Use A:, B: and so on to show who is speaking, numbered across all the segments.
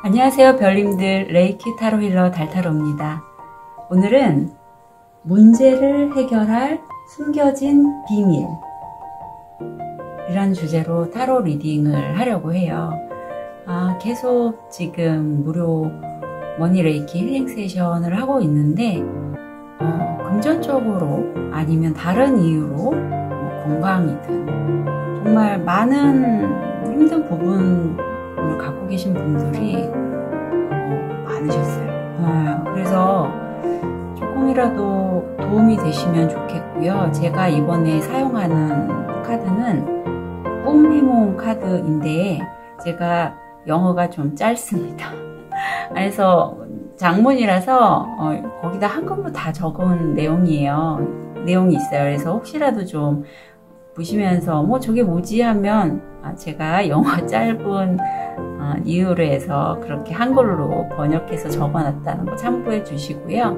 A: 안녕하세요, 별님들. 레이키 타로 힐러 달타로입니다. 오늘은 문제를 해결할 숨겨진 비밀 이란 주제로 타로 리딩을 하려고 해요. 계속 지금 무료 머니 레이키 힐링 세션을 하고 있는데 금전적으로 아니면 다른 이유로 건강이든 정말 많은 힘든 부분을 갖고 계신 분들이 많으셨어요. 그래서 조금이라도 도움이 되시면 좋겠고요. 제가 이번에 사용하는 카드는 꿈미몽 카드인데 제가 영어가 좀 짧습니다. 그래서 장문이라서 거기다 한글로 다 적은 내용이 있어요. 그래서 혹시라도 좀 보시면서 저게 뭐지 하면 제가 영어 짧은 이유로 해서 그렇게 한글로 번역해서 적어놨다는 거 참고해 주시고요.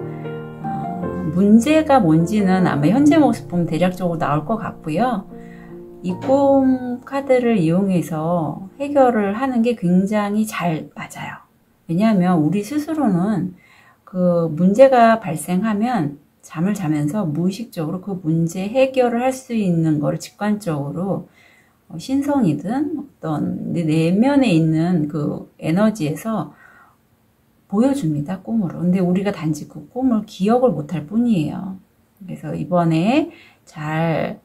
A: 문제가 뭔지는 아마 현재 모습 보면 대략적으로 나올 것 같고요. 이 꿈 카드를 이용해서 해결을 하는 게 굉장히 잘 맞아요. 왜냐하면 우리 스스로는 그 문제가 발생하면 잠을 자면서 무의식적으로 그 문제 해결을 할 수 있는 거를 직관적으로 신성이든 어떤 내면에 있는 그 에너지에서 보여줍니다, 꿈으로. 근데 우리가 단지 그 꿈을 기억을 못할 뿐이에요. 그래서 이번에 잘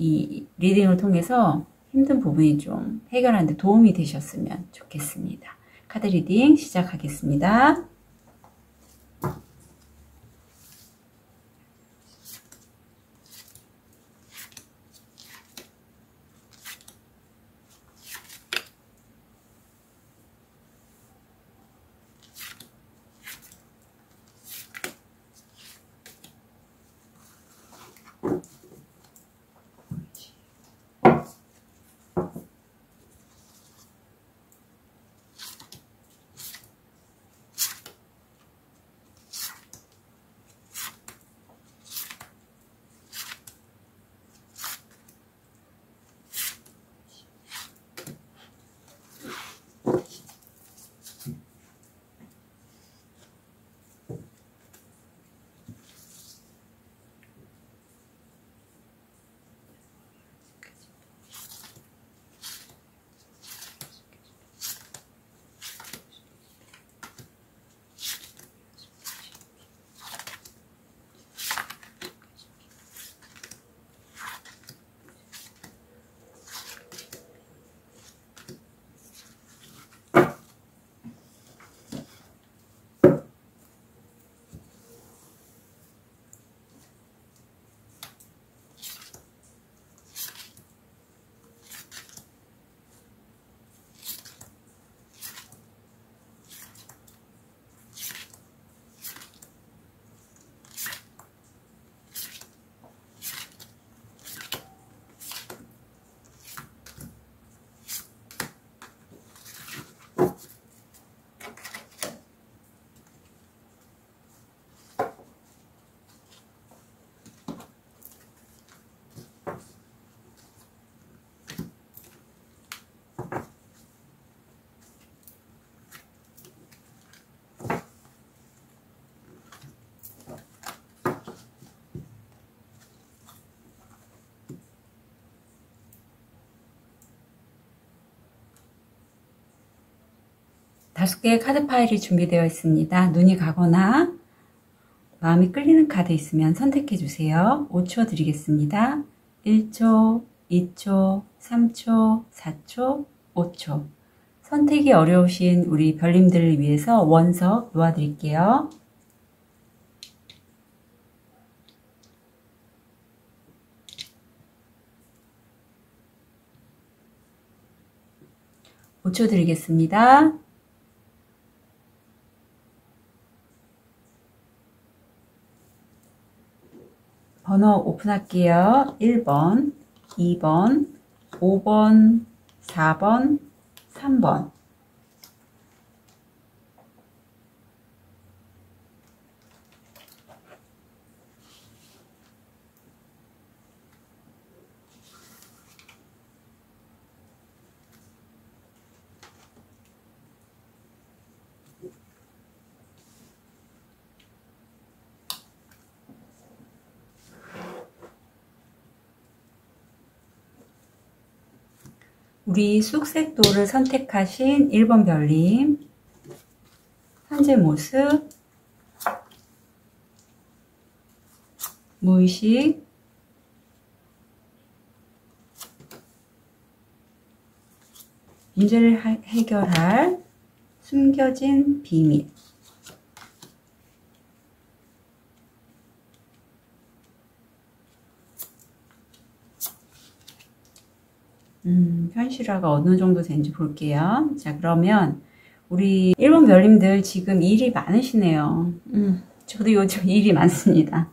A: 이 리딩을 통해서 힘든 부분이 좀 해결하는 데 도움이 되셨으면 좋겠습니다. 카드 리딩 시작하겠습니다. 다섯 개의 카드 파일이 준비되어 있습니다. 눈이 가거나 마음이 끌리는 카드 있으면 선택해 주세요. 5초 드리겠습니다. 1초, 2초, 3초, 4초, 5초. 선택이 어려우신 우리 별님들을 위해서 원석 놓아드릴게요. (5초) 드리겠습니다. 번호 오픈할게요. 1번, 2번, 5번, 4번, 3번. 우리 쑥색도를 선택하신 1번 별님, 현재 모습, 무의식, 문제를 해결할 숨겨진 비밀. 현실화가 어느 정도 되는지 볼게요. 자, 그러면 우리 1번 별님들 지금 일이 많으시네요. 저도 요즘 일이 많습니다.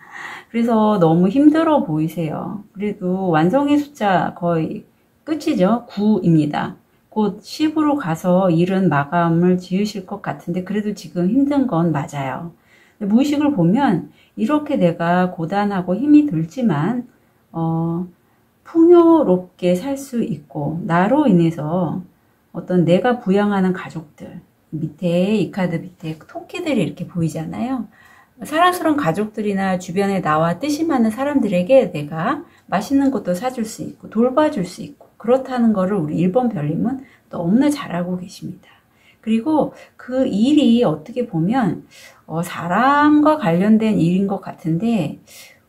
A: 그래서 너무 힘들어 보이세요. 그래도 완성의 숫자 거의 끝이죠. 9입니다. 곧 10으로 가서 일은 마감을 지으실 것 같은데 그래도 지금 힘든 건 맞아요. 무의식을 보면 이렇게 내가 고단하고 힘이 들지만 풍요롭게 살 수 있고 나로 인해서 어떤 내가 부양하는 가족들 밑에 이 카드 밑에 토끼들이 이렇게 보이잖아요. 사랑스러운 가족들이나 주변에 나와 뜻이 맞는 사람들에게 내가 맛있는 것도 사줄 수 있고 돌봐줄 수 있고 그렇다는 거를 우리 1번 별님은 너무나 잘 알고 계십니다. 그리고 그 일이 어떻게 보면 사람과 관련된 일인 것 같은데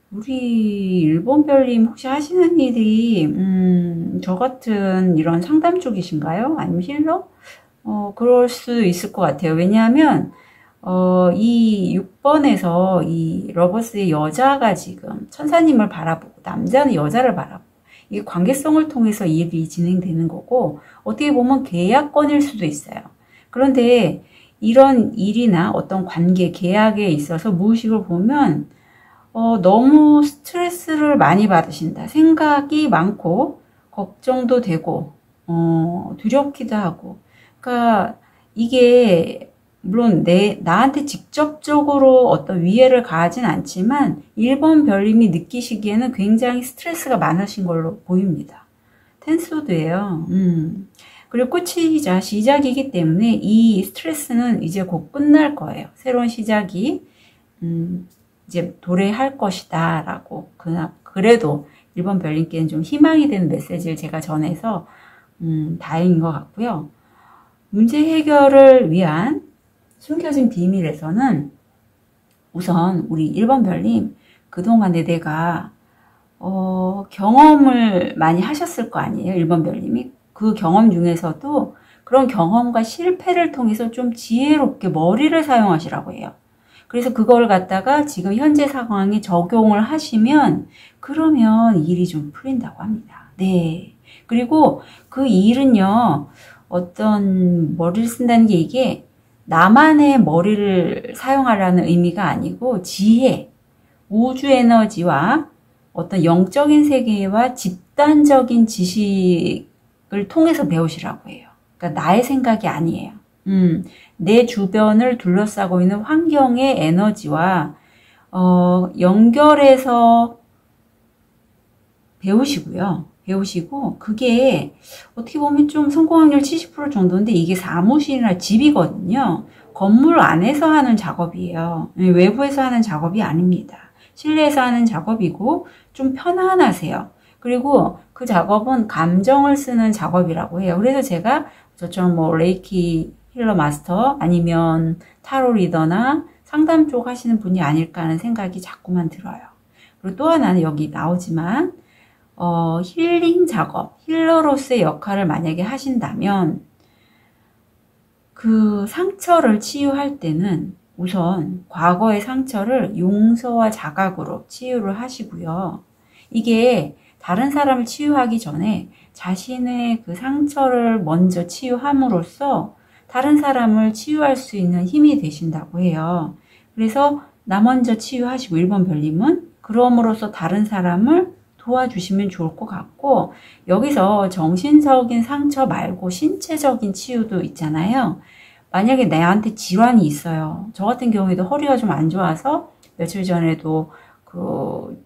A: 우리 1번 별님 혹시 하시는 일이 저 같은 이런 상담 쪽이신가요? 아니면 힐러? 그럴 수 있을 것 같아요. 왜냐하면 이 6번에서 이 러버스의 여자가 지금 천사님을 바라보고 남자는 여자를 바라보고 이 관계성을 통해서 일이 진행되는 거고 어떻게 보면 계약건일 수도 있어요. 그런데 이런 일이나 어떤 관계, 계약에 있어서 무의식을 보면 너무 스트레스를 많이 받으신다. 생각이 많고 걱정도 되고 두렵기도 하고 그러니까 이게 물론 나한테 직접적으로 어떤 위해를 가하진 않지만 1번 별님이 느끼시기에는 굉장히 스트레스가 많으신 걸로 보입니다. 텐스우드예요. 그리고 끝이자 시작이기 때문에 이 스트레스는 이제 곧 끝날 거예요. 새로운 시작이 이제 도래할 것이다 라고 그래도 1번 별님께는 좀 희망이 되는 메시지를 제가 전해서 다행인 것 같고요. 문제 해결을 위한 숨겨진 비밀에서는 우선 우리 1번 별님 그동안에 내가 경험을 많이 하셨을 거 아니에요. 1번 별님이 그 경험 중에서도 그런 경험과 실패를 통해서 좀 지혜롭게 머리를 사용하시라고 해요. 그래서 그걸 갖다가 지금 현재 상황에 적용을 하시면 그러면 일이 좀 풀린다고 합니다. 네. 그리고 그 일은요. 어떤 머리를 쓴다는 게 이게 나만의 머리를 사용하라는 의미가 아니고 지혜, 우주 에너지와 어떤 영적인 세계와 집단적인 지식을 통해서 배우시라고 해요. 그러니까 나의 생각이 아니에요. 내 주변을 둘러싸고 있는 환경의 에너지와 연결해서 배우시고 그게 어떻게 보면 좀 성공 확률 70% 정도인데 이게 사무실이나 집이거든요. 건물 안에서 하는 작업이에요. 외부에서 하는 작업이 아닙니다. 실내에서 하는 작업이고 좀 편안하세요. 그리고 그 작업은 감정을 쓰는 작업이라고 해요. 그래서 제가 저처럼 뭐 레이키 힐러 마스터 아니면 타로 리더나 상담 쪽 하시는 분이 아닐까 하는 생각이 자꾸만 들어요. 그리고 또 하나는 여기 나오지만 힐링 작업, 힐러로서의 역할을 만약에 하신다면 그 상처를 치유할 때는 우선 과거의 상처를 용서와 자각으로 치유를 하시고요. 이게 다른 사람을 치유하기 전에 자신의 그 상처를 먼저 치유함으로써 다른 사람을 치유할 수 있는 힘이 되신다고 해요. 그래서 나 먼저 치유하시고 1번 별님은 그럼으로써 다른 사람을 도와주시면 좋을 것 같고 여기서 정신적인 상처 말고 신체적인 치유도 있잖아요. 만약에 나한테 질환이 있어요. 저 같은 경우에도 허리가 좀 안 좋아서 며칠 전에도 그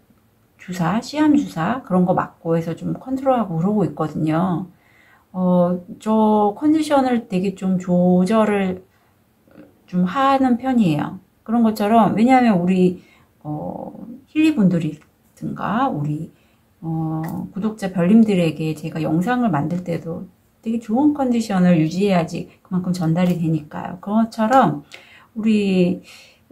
A: 시암 주사 그런 거 맞고 해서 좀 컨트롤하고 그러고 있거든요. 저 컨디션을 되게 좀 조절을 좀 하는 편이에요. 그런 것처럼 왜냐하면 우리 힐리분들이든가 우리 구독자 별님들에게 제가 영상을 만들 때도 되게 좋은 컨디션을 유지해야지 그만큼 전달이 되니까요. 그것처럼 우리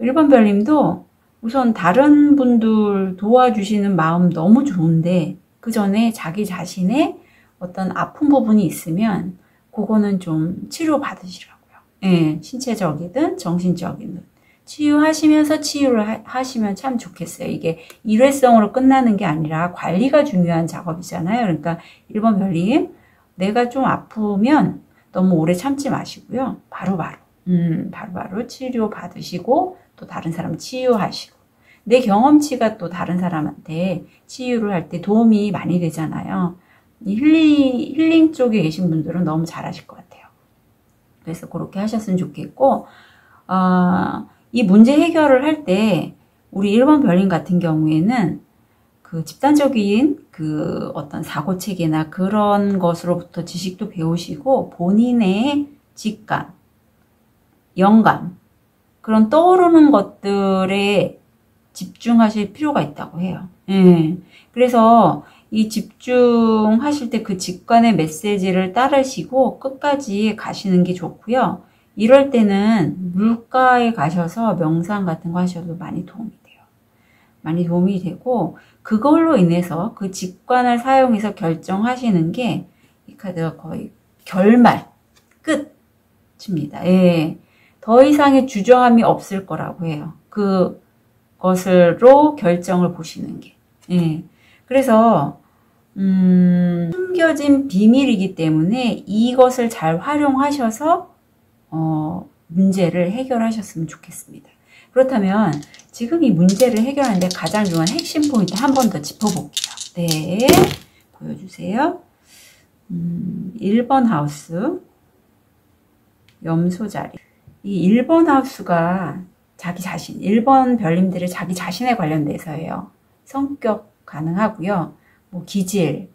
A: 1번 별님도 우선 다른 분들 도와주시는 마음 너무 좋은데 그 전에 자기 자신의 어떤 아픈 부분이 있으면 그거는 좀 치료 받으시라고요. 예, 신체적이든 정신적이든 치유하시면서 치유를 하시면 참 좋겠어요. 이게 일회성으로 끝나는 게 아니라 관리가 중요한 작업이잖아요. 그러니까 1번 별님, 내가 좀 아프면 너무 오래 참지 마시고요. 바로바로 치료 받으시고 또 다른 사람 치유하시고 내 경험치가 또 다른 사람한테 치유를 할 때 도움이 많이 되잖아요. 이 힐링 쪽에 계신 분들은 너무 잘하실 것 같아요. 그래서 그렇게 하셨으면 좋겠고, 이 문제 해결을 할 때 우리 1번 별님 같은 경우에는 그 집단적인 그 어떤 사고 체계나 그런 것으로부터 지식도 배우시고 본인의 직감, 영감, 그런 떠오르는 것들에 집중하실 필요가 있다고 해요. 그래서 이 집중하실 때 그 직관의 메시지를 따르시고 끝까지 가시는 게 좋고요. 이럴 때는 물가에 가셔서 명상 같은 거 하셔도 많이 도움이 돼요. 많이 도움이 되고 그걸로 인해서 그 직관을 사용해서 결정하시는 게 이 카드가 거의 결말, 끝입니다. 예. 더 이상의 주저함이 없을 거라고 해요. 그것으로 결정을 보시는 게. 예. 그래서 숨겨진 비밀이기 때문에 이것을 잘 활용하셔서 문제를 해결하셨으면 좋겠습니다. 그렇다면 지금 이 문제를 해결하는데 가장 중요한 핵심 포인트 한 번 더 짚어볼게요. 네, 보여주세요. 1번 하우스, 염소 자리. 이 1번 하우스가 자기 자신, 1번 별님들의 자기 자신에 관련돼서예요. 성격 가능하고요. 뭐 기질,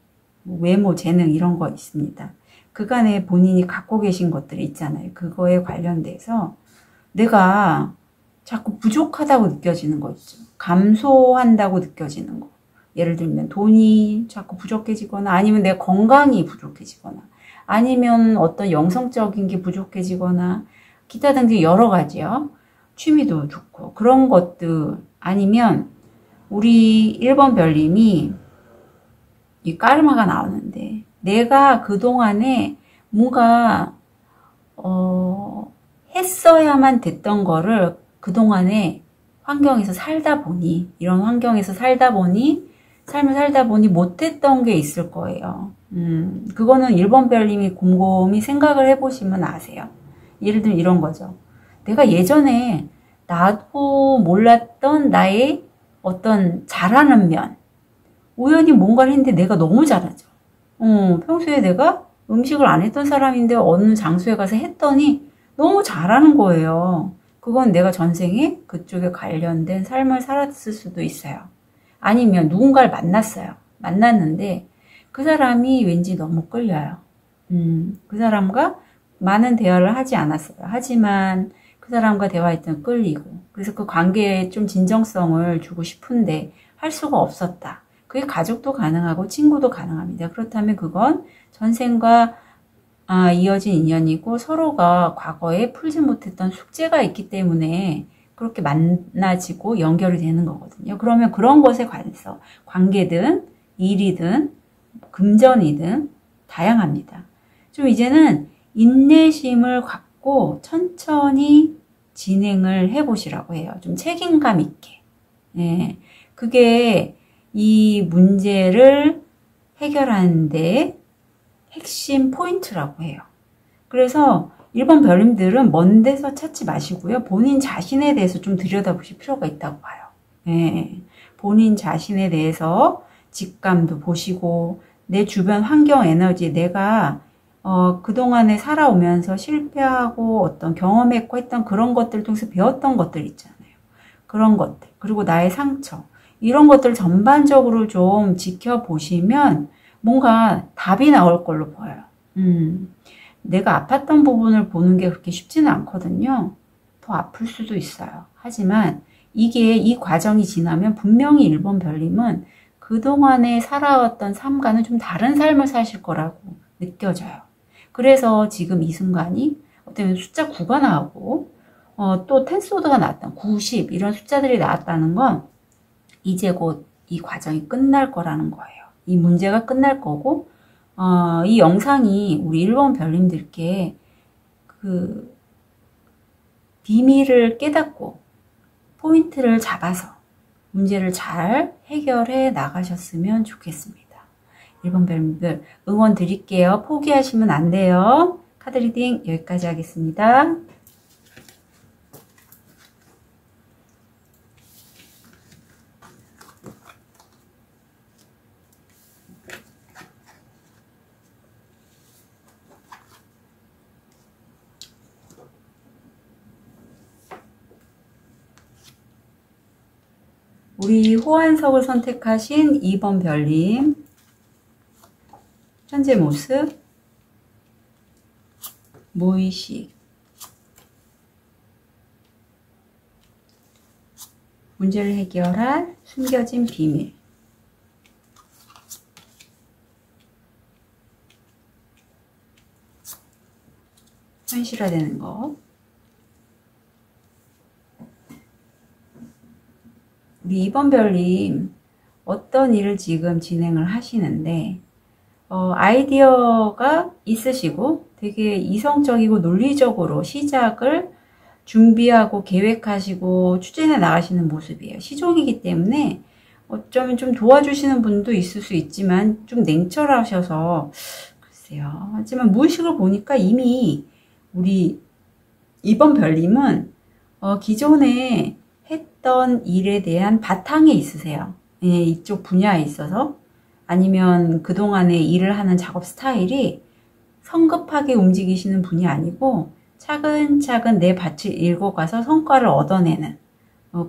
A: 뭐 외모, 재능 이런 거 있습니다. 그간에 본인이 갖고 계신 것들이 있잖아요. 그거에 관련돼서 내가 자꾸 부족하다고 느껴지는 거 있죠. 감소한다고 느껴지는 거. 예를 들면 돈이 자꾸 부족해지거나 아니면 내 건강이 부족해지거나 아니면 어떤 영성적인 게 부족해지거나 기타 등등 여러 가지요. 취미도 좋고 그런 것들 아니면 우리 1번 별님이 이 까르마가 나오는데 내가 그동안에 뭔가 했어야만 됐던 거를 그동안에 환경에서 살다 보니 이런 환경에서 살다 보니 삶을 살다 보니 못했던 게 있을 거예요. 그거는 1번 별님이 곰곰이 생각을 해보시면 아세요. 예를 들면 이런 거죠. 내가 예전에 나도 몰랐던 나의 어떤 잘하는 면 우연히 뭔가를 했는데 내가 너무 잘하죠. 평소에 내가 음식을 안 했던 사람인데 어느 장소에 가서 했더니 너무 잘하는 거예요. 그건 내가 전생에 그쪽에 관련된 삶을 살았을 수도 있어요. 아니면 누군가를 만났어요. 만났는데 그 사람이 왠지 너무 끌려요. 그 사람과 많은 대화를 하지 않았어요. 하지만 그 사람과 대화했던 끌리고 그래서 그 관계에 좀 진정성을 주고 싶은데 할 수가 없었다. 그게 가족도 가능하고 친구도 가능합니다. 그렇다면 그건 전생과 이어진 인연이고 서로가 과거에 풀지 못했던 숙제가 있기 때문에 그렇게 만나지고 연결이 되는 거거든요. 그러면 그런 것에 관해서 관계든 일이든 금전이든 다양합니다. 좀 이제는 인내심을 갖고 천천히 진행을 해보시라고 해요. 좀 책임감 있게. 네. 그게 이 문제를 해결하는데 핵심 포인트라고 해요. 그래서 1번 별님들은 먼 데서 찾지 마시고요. 본인 자신에 대해서 좀 들여다보실 필요가 있다고 봐요. 네. 본인 자신에 대해서 직감도 보시고 내 주변 환경 에너지 내가 그동안에 살아오면서 실패하고 어떤 경험했고 했던 그런 것들 통해서 배웠던 것들 있잖아요. 그런 것들 그리고 나의 상처 이런 것들 전반적으로 좀 지켜보시면 뭔가 답이 나올 걸로 보여요. 내가 아팠던 부분을 보는 게 그렇게 쉽지는 않거든요. 더 아플 수도 있어요. 하지만 이 과정이 지나면 분명히 1번 별님은 그동안에 살아왔던 삶과는 좀 다른 삶을 사실 거라고 느껴져요. 그래서 지금 이 순간이 어쩌면 숫자 9가 나오고 또 텐소드가 나왔다. 90 이런 숫자들이 나왔다는 건 이제 곧 이 과정이 끝날 거라는 거예요. 이 문제가 끝날 거고 이 영상이 우리 1번 별님들께 그 비밀을 깨닫고 포인트를 잡아서 문제를 잘 해결해 나가셨으면 좋겠습니다. 1번 별님들 응원 드릴게요. 포기하시면 안 돼요. 카드 리딩 여기까지 하겠습니다. 우리 호환석을 선택하신 2번 별님 현재 모습, 무의식, 문제를 해결할 숨겨진 비밀, 현실화되는 것. 우리 2번 별님 어떤 일을 지금 진행을 하시는데 아이디어가 있으시고 되게 이성적이고 논리적으로 시작을 준비하고 계획하시고 추진해 나가시는 모습이에요. 시종이기 때문에 어쩌면 좀 도와주시는 분도 있을 수 있지만 좀 냉철하셔서 글쎄요. 하지만 무의식을 보니까 이미 우리 2번 별님은 기존에 했던 일에 대한 바탕이 있으세요. 예, 이쪽 분야에 있어서 아니면 그동안에 일을 하는 작업 스타일이 성급하게 움직이시는 분이 아니고 차근차근 내 밭을 읽어가서 성과를 얻어내는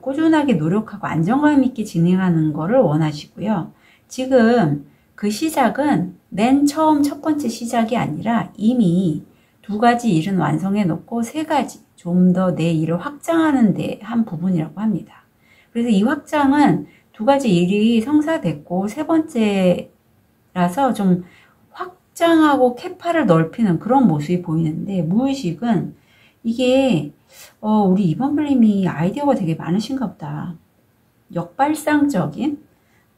A: 꾸준하게 노력하고 안정감 있게 진행하는 거를 원하시고요. 지금 그 시작은 맨 처음 첫 번째 시작이 아니라 이미 2가지 일은 완성해 놓고 3가지 좀 더 내 일을 확장하는 데 한 부분이라고 합니다. 그래서 이 확장은 2가지 일이 성사됐고 3번째라서 좀 확장하고 캐파를 넓히는 그런 모습이 보이는데 무의식은 이게 우리 2번 별님이 아이디어가 되게 많으신가 보다. 역발상적인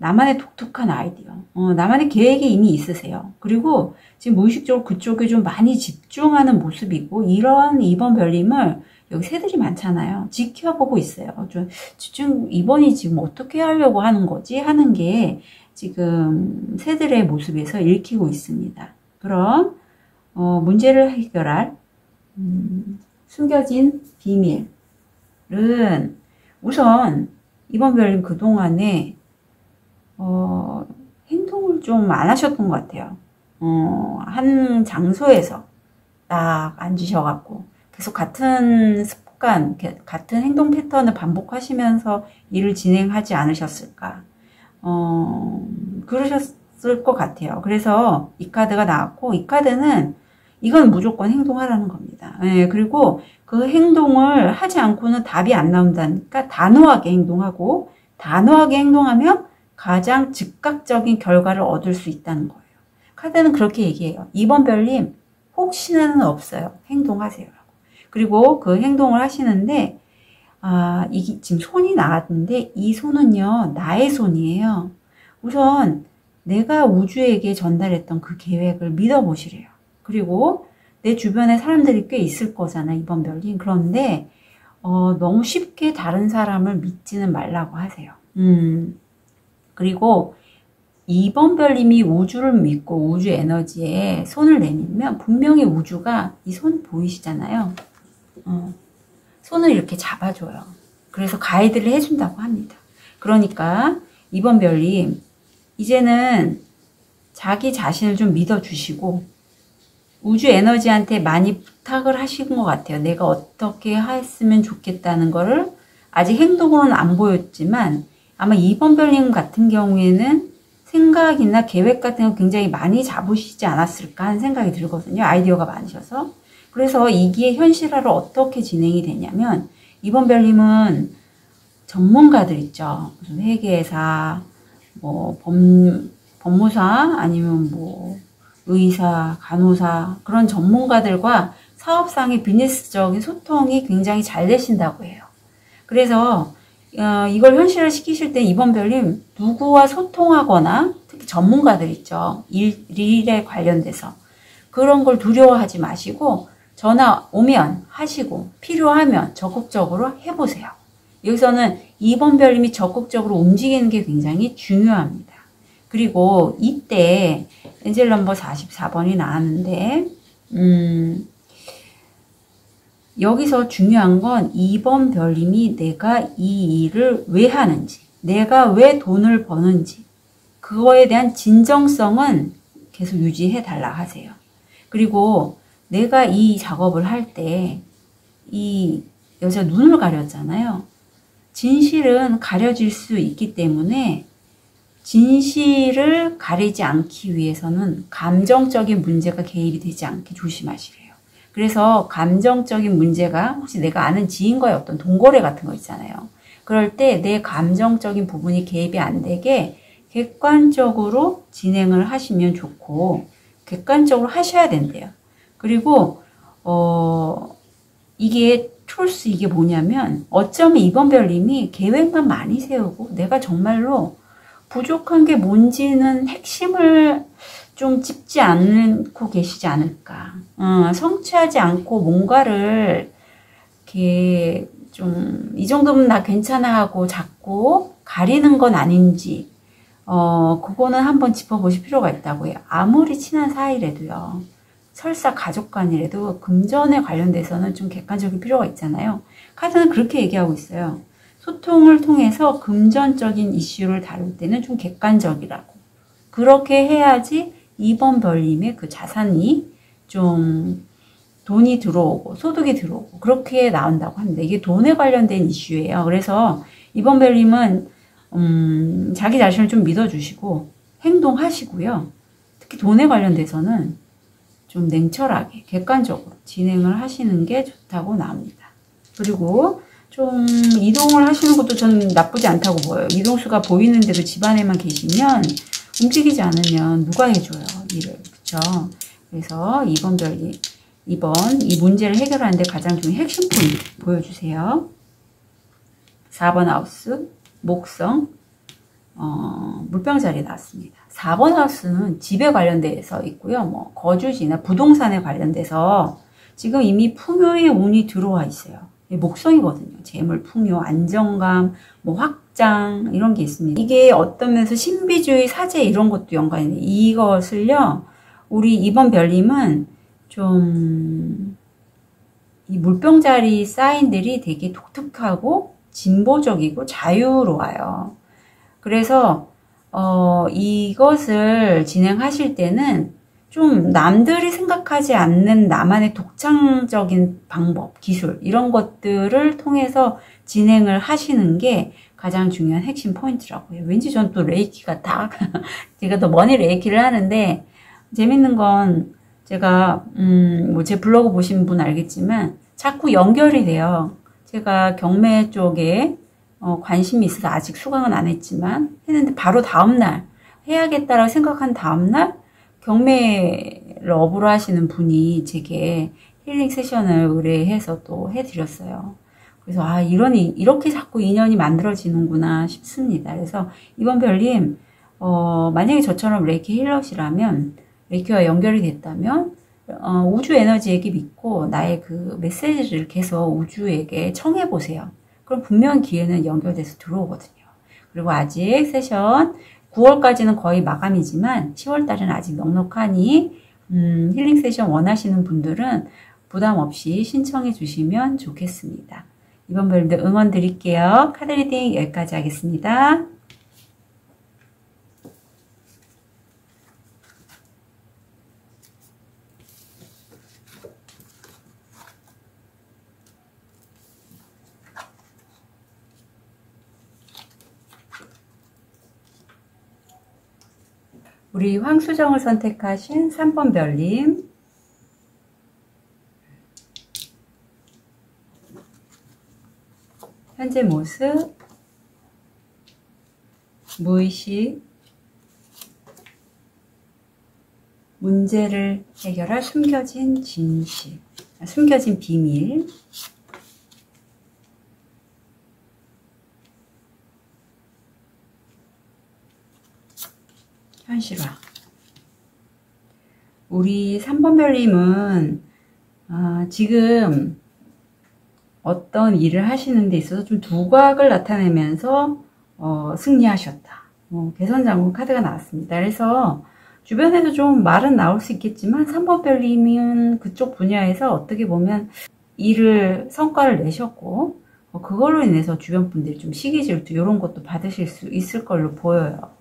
A: 나만의 독특한 아이디어, 나만의 계획이 이미 있으세요. 그리고 지금 무의식적으로 그쪽에 좀 많이 집중하는 모습이고 이런 2번 별님을 여기 새들이 많잖아요. 지켜보고 있어요. 좀 집중 2번이 지금 어떻게 하려고 하는 거지 하는 게 지금 새들의 모습에서 읽히고 있습니다. 그럼 문제를 해결할 숨겨진 비밀은 우선 2번 별님 그동안에 행동을 좀 안 하셨던 것 같아요. 한 장소에서 딱 앉으셔갖고 계속 같은 습관, 같은 행동 패턴을 반복하시면서 일을 진행하지 않으셨을까. 그러셨을 것 같아요. 그래서 이 카드가 나왔고, 이 카드는 이건 무조건 행동하라는 겁니다. 예, 그리고 그 행동을 하지 않고는 답이 안 나온다니까 단호하게 행동하고, 단호하게 행동하면 가장 즉각적인 결과를 얻을 수 있다는 거예요. 카드는 그렇게 얘기해요. 2번 별님, 혹시나는 없어요. 행동하세요. 그리고 그 행동을 하시는데, 이게 지금 손이 나왔는데, 이 손은요, 나의 손이에요. 우선, 내가 우주에게 전달했던 그 계획을 믿어보시래요. 그리고 내 주변에 사람들이 꽤 있을 거잖아, 2번 별님. 그런데, 너무 쉽게 다른 사람을 믿지는 말라고 하세요. 그리고 2번 별님이 우주를 믿고 우주 에너지에 손을 내밀면 분명히 우주가 이 손 보이시잖아요. 손을 이렇게 잡아줘요. 그래서 가이드를 해준다고 합니다. 그러니까 2번 별님 이제는 자기 자신을 좀 믿어주시고 우주 에너지한테 많이 부탁을 하신 것 같아요. 내가 어떻게 했으면 좋겠다는 거를 아직 행동으로는 안 보였지만 아마 2번 별님 같은 경우에는 생각이나 계획 같은 거 굉장히 많이 잡으시지 않았을까 하는 생각이 들거든요. 아이디어가 많으셔서. 그래서 이게 현실화로 어떻게 진행이 되냐면 2번 별님은 전문가들 있죠. 무슨 회계사, 뭐 법무사 아니면 뭐 의사, 간호사 그런 전문가들과 사업상의 비즈니스적인 소통이 굉장히 잘 되신다고 해요. 그래서 이걸 현실화 시키실 때 이번 별님 누구와 소통하거나 특히 전문가들 있죠. 일에 관련돼서 그런 걸 두려워하지 마시고 전화 오면 하시고 필요하면 적극적으로 해보세요. 여기서는 이번 별님이 적극적으로 움직이는 게 굉장히 중요합니다. 그리고 이때 엔젤 넘버 44번이 나왔는데 여기서 중요한 건 2번 별님이 내가 이 일을 왜 하는지, 내가 왜 돈을 버는지 그거에 대한 진정성은 계속 유지해 달라 하세요. 그리고 내가 이 작업을 할 때 이 여자 눈을 가렸잖아요. 진실은 가려질 수 있기 때문에 진실을 가리지 않기 위해서는 감정적인 문제가 개입이 되지 않게 조심하시래요. 그래서 감정적인 문제가 혹시 내가 아는 지인과의 어떤 동거래 같은 거 있잖아요. 그럴 때 내 감정적인 부분이 개입이 안 되게 객관적으로 진행을 하시면 좋고 객관적으로 하셔야 된대요. 그리고 이게 툴스 이게 뭐냐면 어쩌면 이번 별님이 계획만 많이 세우고 내가 정말로 부족한 게 뭔지는 핵심을 좀 짚지 않고 계시지 않을까. 성취하지 않고 뭔가를 이렇게 좀 이 정도면 나 괜찮아 하고 자꾸 가리는 건 아닌지 그거는 한번 짚어보실 필요가 있다고 해요. 아무리 친한 사이라도요. 설사 가족 간이라도 금전에 관련돼서는 좀 객관적인 필요가 있잖아요. 카드는 그렇게 얘기하고 있어요. 소통을 통해서 금전적인 이슈를 다룰 때는 좀 객관적이라고. 그렇게 해야지 2번 별님의 그 자산이 좀 돈이 들어오고 소득이 들어오고 그렇게 나온다고 합니다. 이게 돈에 관련된 이슈예요. 그래서 2번 별님은 자기 자신을 좀 믿어주시고 행동하시고요. 특히 돈에 관련돼서는 좀 냉철하게 객관적으로 진행을 하시는 게 좋다고 나옵니다. 그리고 좀 이동을 하시는 것도 저는 나쁘지 않다고 보여요. 이동수가 보이는데도 집안에만 계시면 움직이지 않으면 누가 해줘요, 일을. 그쵸? 그래서 2번 별님, 2번 이 문제를 해결하는데 가장 중요한 핵심 포인트 보여주세요. 4번 하우스, 목성, 물병자리 나왔습니다. 4번 하우스는 집에 관련돼서 있고요. 뭐 거주지나 부동산에 관련돼서 지금 이미 풍요의 운이 들어와 있어요. 목성이거든요. 재물, 풍요, 안정감, 뭐 확장 이런 게 있습니다. 이게 어떤 면에서 신비주의, 사제 이런 것도 연관이 있는데 이것을요. 우리 이번 별님은 좀 이 물병자리 사인들이 되게 독특하고 진보적이고 자유로워요. 그래서 이것을 진행하실 때는 좀 남들이 생각하지 않는 나만의 독창적인 방법, 기술 이런 것들을 통해서 진행을 하시는 게 가장 중요한 핵심 포인트라고요. 왠지 전 또 레이키가 딱 제가 더 머니 레이키를 하는데 재밌는 건 제가 뭐 제 블로그 보신 분 알겠지만 자꾸 연결이 돼요. 제가 경매 쪽에 관심이 있어서 아직 수강은 안 했지만 했는데 바로 다음날 해야겠다라고 생각한 다음날 경매를 업으로 하시는 분이 제게 힐링 세션을 의뢰해서 또 해드렸어요. 그래서 이렇게 자꾸 인연이 만들어지는구나 싶습니다. 그래서 이번 별님 만약에 저처럼 레이키 힐러시라면 레이키와 연결이 됐다면 우주 에너지에게 믿고 나의 그 메시지를 계속 우주에게 청해보세요. 그럼 분명 기회는 연결돼서 들어오거든요. 그리고 아직 세션 9월까지는 거의 마감이지만 10월달은 아직 넉넉하니 힐링 세션 원하시는 분들은 부담 없이 신청해 주시면 좋겠습니다. 이번 별님들 응원 드릴게요. 카드 리딩 여기까지 하겠습니다. 우리 황수정을 선택하신 3번 별님, 현재 모습, 무의식, 문제를 해결할 숨겨진 진실, 숨겨진 비밀. 현실화. 우리 3번 별님은 지금 어떤 일을 하시는 데 있어서 좀 두각을 나타내면서 승리하셨다. 개선장군 카드가 나왔습니다. 그래서 주변에서 좀 말은 나올 수 있겠지만 3번 별님은 그쪽 분야에서 어떻게 보면 성과를 내셨고 그걸로 인해서 주변 분들이 좀 시기 질투 이런 것도 받으실 수 있을 걸로 보여요.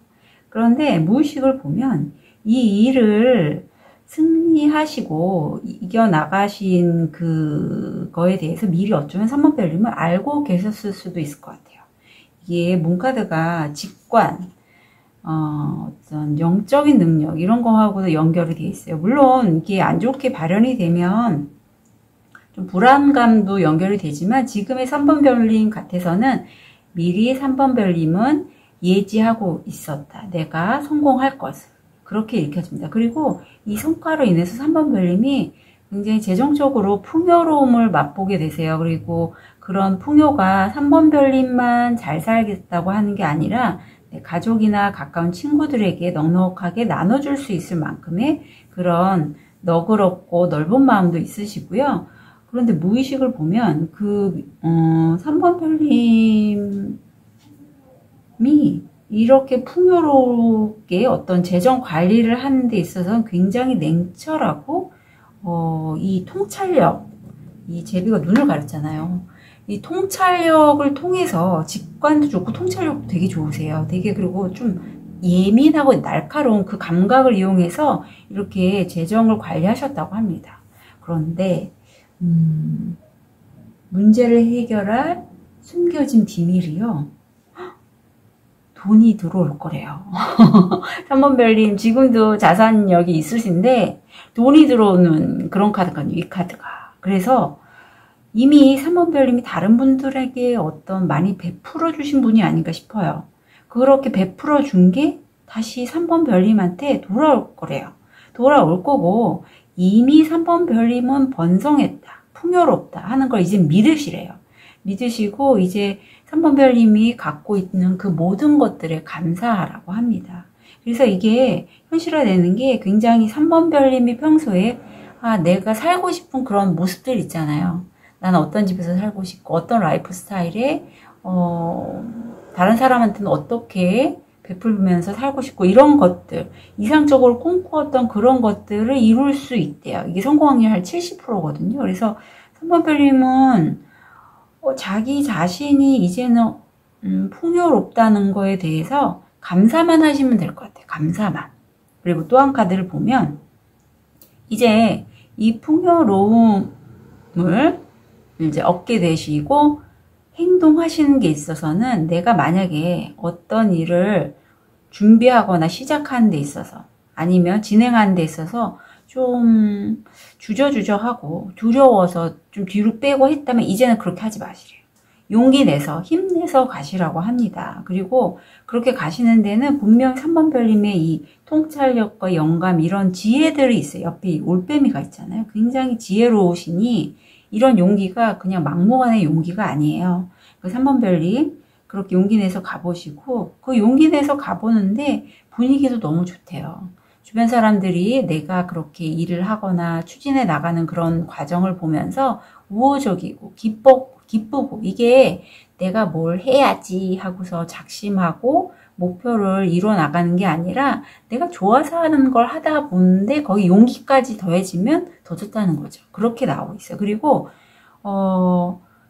A: 그런데 무의식을 보면 이 일을 승리하시고 이겨나가신 그거에 대해서 미리 어쩌면 3번 별님은 알고 계셨을 수도 있을 것 같아요. 이게 문카드가 직관, 어떤 영적인 능력 이런 거하고도 연결이 되어 있어요. 물론 이게 안 좋게 발현이 되면 좀 불안감도 연결이 되지만 지금의 3번 별님 같아서는 미리 3번 별님은 예지하고 있었다. 내가 성공할 것을. 그렇게 읽혀집니다. 그리고 이 성과로 인해서 3번 별님이 굉장히 재정적으로 풍요로움을 맛보게 되세요. 그리고 그런 풍요가 3번 별님만 잘 살겠다고 하는 게 아니라 가족이나 가까운 친구들에게 넉넉하게 나눠줄 수 있을 만큼의 그런 너그럽고 넓은 마음도 있으시고요. 그런데 무의식을 보면 3번 별님이 이렇게 풍요롭게 어떤 재정 관리를 하는 데 있어서는 굉장히 냉철하고 이 통찰력, 이 제비가 눈을 가렸잖아요. 이 통찰력을 통해서 직관도 좋고 통찰력도 되게 좋으세요. 되게 그리고 좀 예민하고 날카로운 그 감각을 이용해서 이렇게 재정을 관리하셨다고 합니다. 그런데 문제를 해결할 숨겨진 비밀이요. 돈이 들어올 거래요. 3번 별님 지금도 자산력이 있으신데 돈이 들어오는 그런 카드거든요. 이 카드가. 그래서 이미 3번 별님이 다른 분들에게 어떤 많이 베풀어 주신 분이 아닌가 싶어요. 그렇게 베풀어 준 게 다시 3번 별님한테 돌아올 거래요. 돌아올 거고 이미 3번 별님은 번성했다. 풍요롭다 하는 걸 이제 믿으시래요. 믿으시고 이제 3번 별님이 갖고 있는 그 모든 것들에 감사하라고 합니다. 그래서 이게 현실화되는 게 굉장히 3번 별님이 평소에 내가 살고 싶은 그런 모습들 있잖아요. 나는 어떤 집에서 살고 싶고 어떤 라이프 스타일에 다른 사람한테는 어떻게 베풀면서 살고 싶고 이런 것들 이상적으로 꿈꾸었던 그런 것들을 이룰 수 있대요. 이게 성공 확률 한 70%거든요. 그래서 3번 별님은 자기 자신이 이제는 풍요롭다는 거에 대해서 감사만 하시면 될 것 같아요. 감사만. 그리고 또 한 카드를 보면 이제 이 풍요로움을 이제 얻게 되시고 행동하시는 게 있어서는 내가 만약에 어떤 일을 준비하거나 시작하는 데 있어서 아니면 진행하는 데 있어서 좀 주저주저하고 두려워서 좀 뒤로 빼고 했다면 이제는 그렇게 하지 마시래요. 용기 내서 힘내서 가시라고 합니다. 그리고 그렇게 가시는 데는 분명 3번 별님의 이 통찰력과 영감 이런 지혜들이 있어요. 옆에 올빼미가 있잖아요. 굉장히 지혜로우시니 이런 용기가 그냥 막무가내 용기가 아니에요. 그 3번 별님 그렇게 용기 내서 가보시고 그 용기 내서 가보는데 분위기도 너무 좋대요. 주변 사람들이 내가 그렇게 일을 하거나 추진해 나가는 그런 과정을 보면서 우호적이고 기쁘고 이게 내가 뭘 해야지 하고서 작심하고 목표를 이뤄 나가는 게 아니라 내가 좋아서 하는 걸 하다 보는데 거기 용기까지 더해지면 더 좋다는 거죠. 그렇게 나오고 있어요. 그리고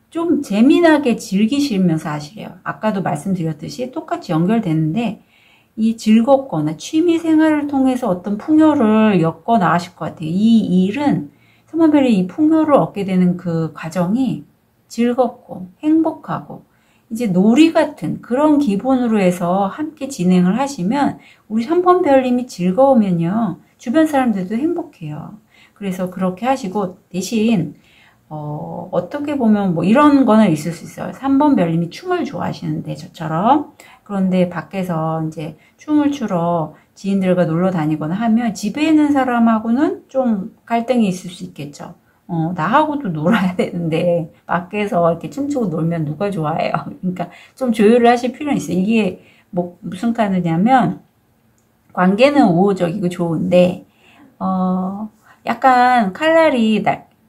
A: 좀 재미나게 즐기시면서 하시래요. 아까도 말씀드렸듯이 똑같이 연결되는데 이 즐겁거나 취미 생활을 통해서 어떤 풍요를 엮어 나가실 것 같아요. 이 일은 3번 별이 이 풍요를 얻게 되는 그 과정이 즐겁고 행복하고 이제 놀이 같은 그런 기분으로 해서 함께 진행을 하시면 우리 3번 별님이 즐거우면요. 주변 사람들도 행복해요. 그래서 그렇게 하시고 대신 어떻게 보면 뭐 이런 거는 있을 수 있어요. 3번 별님이 춤을 좋아하시는데 저처럼 그런데 밖에서 이제 춤을 추러 지인들과 놀러 다니거나 하면 집에 있는 사람하고는 좀 갈등이 있을 수 있겠죠. 나하고도 놀아야 되는데 밖에서 이렇게 춤추고 놀면 누가 좋아해요. 그러니까 좀 조율을 하실 필요는 있어요. 이게 뭐 무슨 카드냐면 관계는 우호적이고 좋은데 약간 칼날이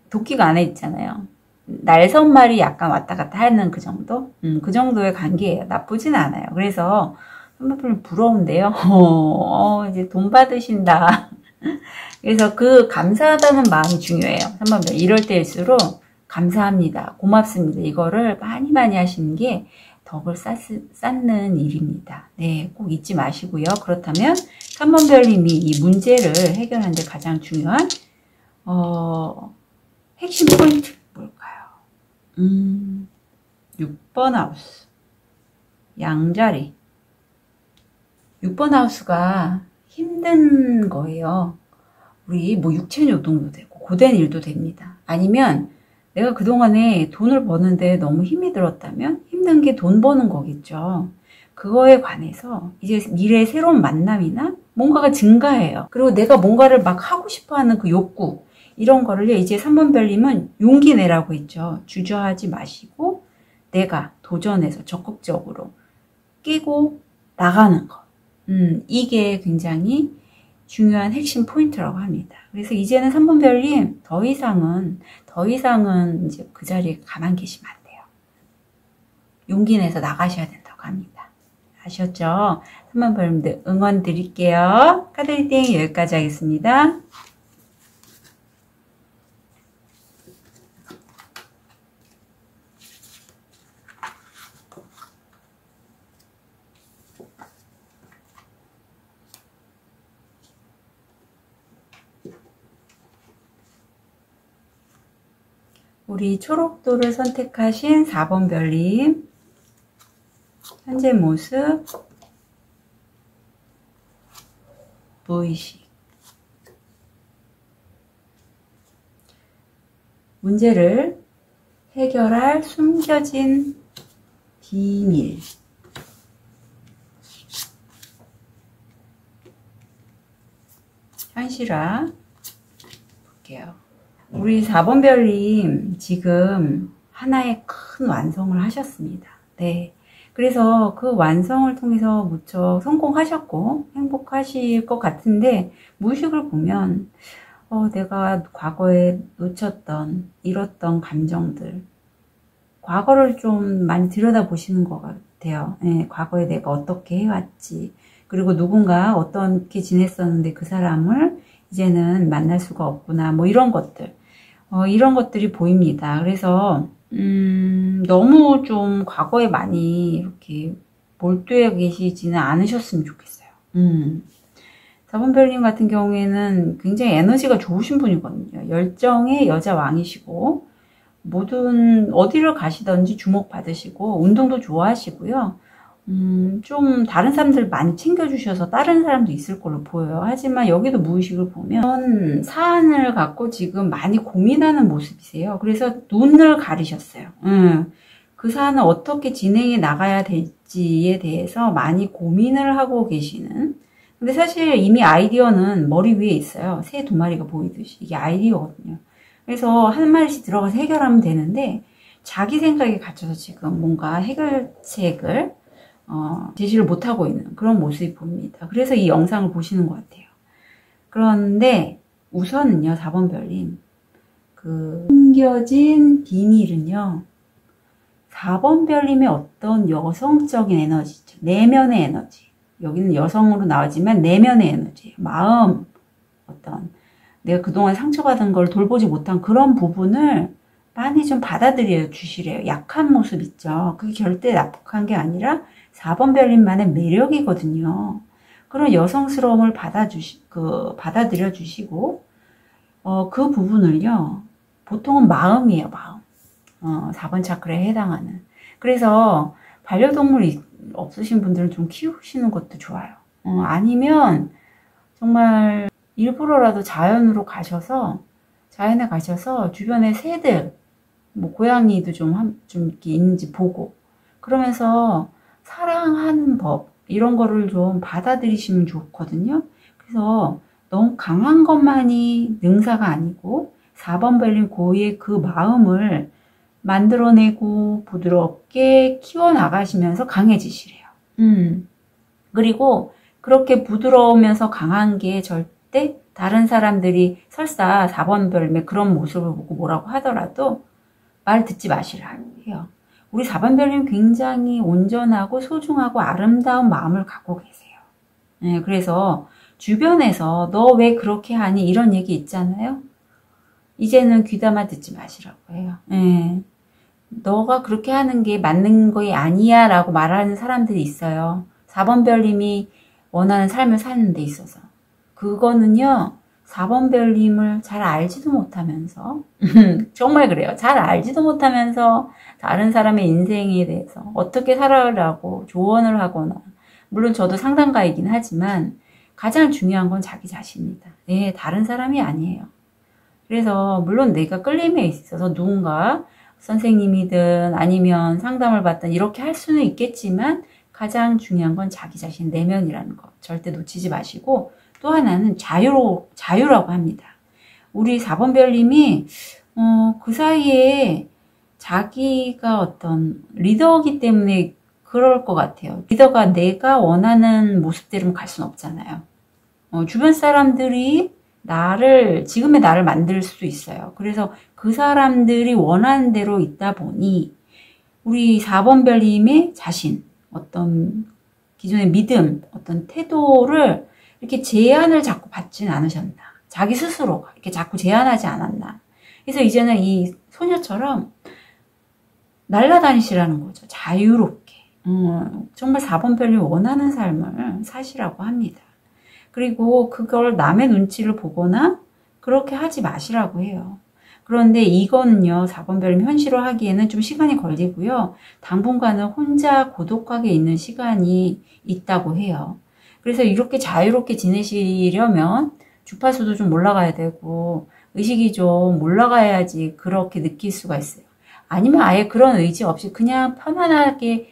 A: 도끼가 안에 있잖아요. 날선말이 약간 왔다 갔다 하는 그 정도? 그 정도의 관계예요. 나쁘진 않아요. 그래서 선배님 부러운데요. 이제 돈 받으신다. 그래서 그 감사하다는 마음이 중요해요. 3번별. 이럴 때일수록 감사합니다. 고맙습니다. 이거를 많이 많이 하시는 게 덕을 쌓는 일입니다. 네, 꼭 잊지 마시고요. 그렇다면 3번별님이 이 문제를 해결하는 데 가장 중요한 핵심 포인트 뭘까요? 6번 하우스. 양자리. 6번 하우스가 힘든 거예요. 우리 뭐 육체 노동도 되고 고된 일도 됩니다. 아니면 내가 그동안에 돈을 버는데 너무 힘이 들었다면 힘든 게 돈 버는 거겠죠. 그거에 관해서 이제 미래의 새로운 만남이나 뭔가가 증가해요. 그리고 내가 뭔가를 막 하고 싶어 하는 그 욕구, 이런 거를 이제 3번 별님은 용기 내라고 했죠. 주저하지 마시고 내가 도전해서 적극적으로 끼고 나가는 것. 이게 굉장히 중요한 핵심 포인트라고 합니다. 그래서 이제는 3번 별님 더 이상은 이제 그 자리에 가만 계시면 안 돼요. 용기 내서 나가셔야 된다고 합니다. 아셨죠? 3번 별님들 응원 드릴게요. 카드 리딩 여기까지 하겠습니다. 우리 초록도를 선택하신 4번 별님, 현재 모습, 무의식. 문제를 해결할 숨겨진 비밀. 현실화 볼게요. 우리 4번 별님 지금 하나의 큰 완성을 하셨습니다. 네. 그래서 그 완성을 통해서 무척 성공하셨고 행복하실 것 같은데 무의식을 보면 내가 과거에 놓쳤던 잃었던 감정들, 과거를 좀 많이 들여다보시는 것 같아요. 네, 과거에 내가 어떻게 해왔지, 그리고 누군가 어떻게 지냈었는데 그 사람을 이제는 만날 수가 없구나, 뭐 이런 것들, 이런 것들이 보입니다. 그래서 너무 좀 과거에 많이 이렇게 몰두해 계시지는 않으셨으면 좋겠어요. 4번 별님 같은 경우에는 굉장히 에너지가 좋으신 분이거든요. 열정의 여자 왕이시고 모든 어디를 가시든지 주목받으시고 운동도 좋아하시고요. 좀 다른 사람들 많이 챙겨주셔서 다른 사람도 있을 걸로 보여요. 하지만 여기도 무의식을 보면 사안을 갖고 지금 많이 고민하는 모습이세요. 그래서 눈을 가리셨어요. 그 사안을 어떻게 진행해 나가야 될지에 대해서 많이 고민을 하고 계시는. 근데 사실 이미 아이디어는 머리 위에 있어요. 새 두 마리가 보이듯이. 이게 아이디어거든요. 그래서 한 마리씩 들어가서 해결하면 되는데 자기 생각에 갇혀서 지금 뭔가 해결책을 제시를 못하고 있는 그런 모습이 보입니다. 그래서 이 영상을 보시는 것 같아요. 그런데 우선은요, 4번 별님, 그 숨겨진 비밀은요, 4번 별님의 어떤 여성적인 에너지죠. 내면의 에너지. 여기는 여성으로 나오지만 내면의 에너지, 마음, 어떤 내가 그동안 상처받은 걸 돌보지 못한 그런 부분을 많이 좀 받아들여 주시래요. 약한 모습 있죠. 그게 절대 나쁘한 게 아니라 4번 별님만의 매력이거든요. 그런 여성스러움을 받아들여 주시고, 그 부분을요, 보통은 마음이에요, 마음. 4번 차크라에 해당하는. 그래서 반려동물이 없으신 분들은 좀 키우시는 것도 좋아요. 아니면 정말 일부러라도 자연에 가셔서 주변에 새들, 뭐 고양이도 좀 이렇게 있는지 보고, 그러면서 사랑하는 법, 이런 거를 좀 받아들이시면 좋거든요. 그래서 너무 강한 것만이 능사가 아니고 4번 별님 고유의 그 마음을 만들어내고 부드럽게 키워나가시면서 강해지시래요. 그리고 그렇게 부드러우면서 강한 게 절대 다른 사람들이 설사 4번 별님의 그런 모습을 보고 뭐라고 하더라도 말 듣지 마시라 해요. 우리 4번 별님 굉장히 온전하고 소중하고 아름다운 마음을 갖고 계세요. 네, 그래서 주변에서 너 왜 그렇게 하니 이런 얘기 있잖아요. 이제는 귀담아 듣지 마시라고 해요. 네. 너가 그렇게 하는 게 맞는 거 아니야 라고 말하는 사람들이 있어요. 4번 별님이 원하는 삶을 사는 데 있어서. 그거는요, 4번 별님을 잘 알지도 못하면서, 정말 그래요. 잘 알지도 못하면서 다른 사람의 인생에 대해서 어떻게 살아가라고 조언을 하거나, 물론 저도 상담가이긴 하지만 가장 중요한 건 자기 자신이다. 네, 다른 사람이 아니에요. 그래서 물론 내가 끌림에 있어서 누군가 선생님이든 아니면 상담을 받든 이렇게 할 수는 있겠지만 가장 중요한 건 자기 자신 내면이라는 거 절대 놓치지 마시고, 또 하나는 자유라고 합니다. 우리 4번 별님이 그 사이에 자기가 어떤 리더이기 때문에 그럴 것 같아요. 리더가 내가 원하는 모습대로 갈 수는 없잖아요. 주변 사람들이 지금의 나를 만들 수도 있어요. 그래서 그 사람들이 원하는 대로 있다 보니 우리 4번 별님의 자신, 어떤 기존의 믿음, 어떤 태도를 이렇게 제한을 자꾸 받지는 않으셨나. 자기 스스로가 이렇게 자꾸 제한하지 않았나. 그래서 이제는 이 소녀처럼 날아다니시라는 거죠. 자유롭게. 정말 4번 별님이 원하는 삶을 사시라고 합니다. 그리고 그걸 남의 눈치를 보거나 그렇게 하지 마시라고 해요. 그런데 이거는요, 4번 별님 현실화하기에는 좀 시간이 걸리고요. 당분간은 혼자 고독하게 있는 시간이 있다고 해요. 그래서 이렇게 자유롭게 지내시려면 주파수도 좀 올라가야 되고 의식이 좀 올라가야지 그렇게 느낄 수가 있어요. 아니면 아예 그런 의지 없이 그냥 편안하게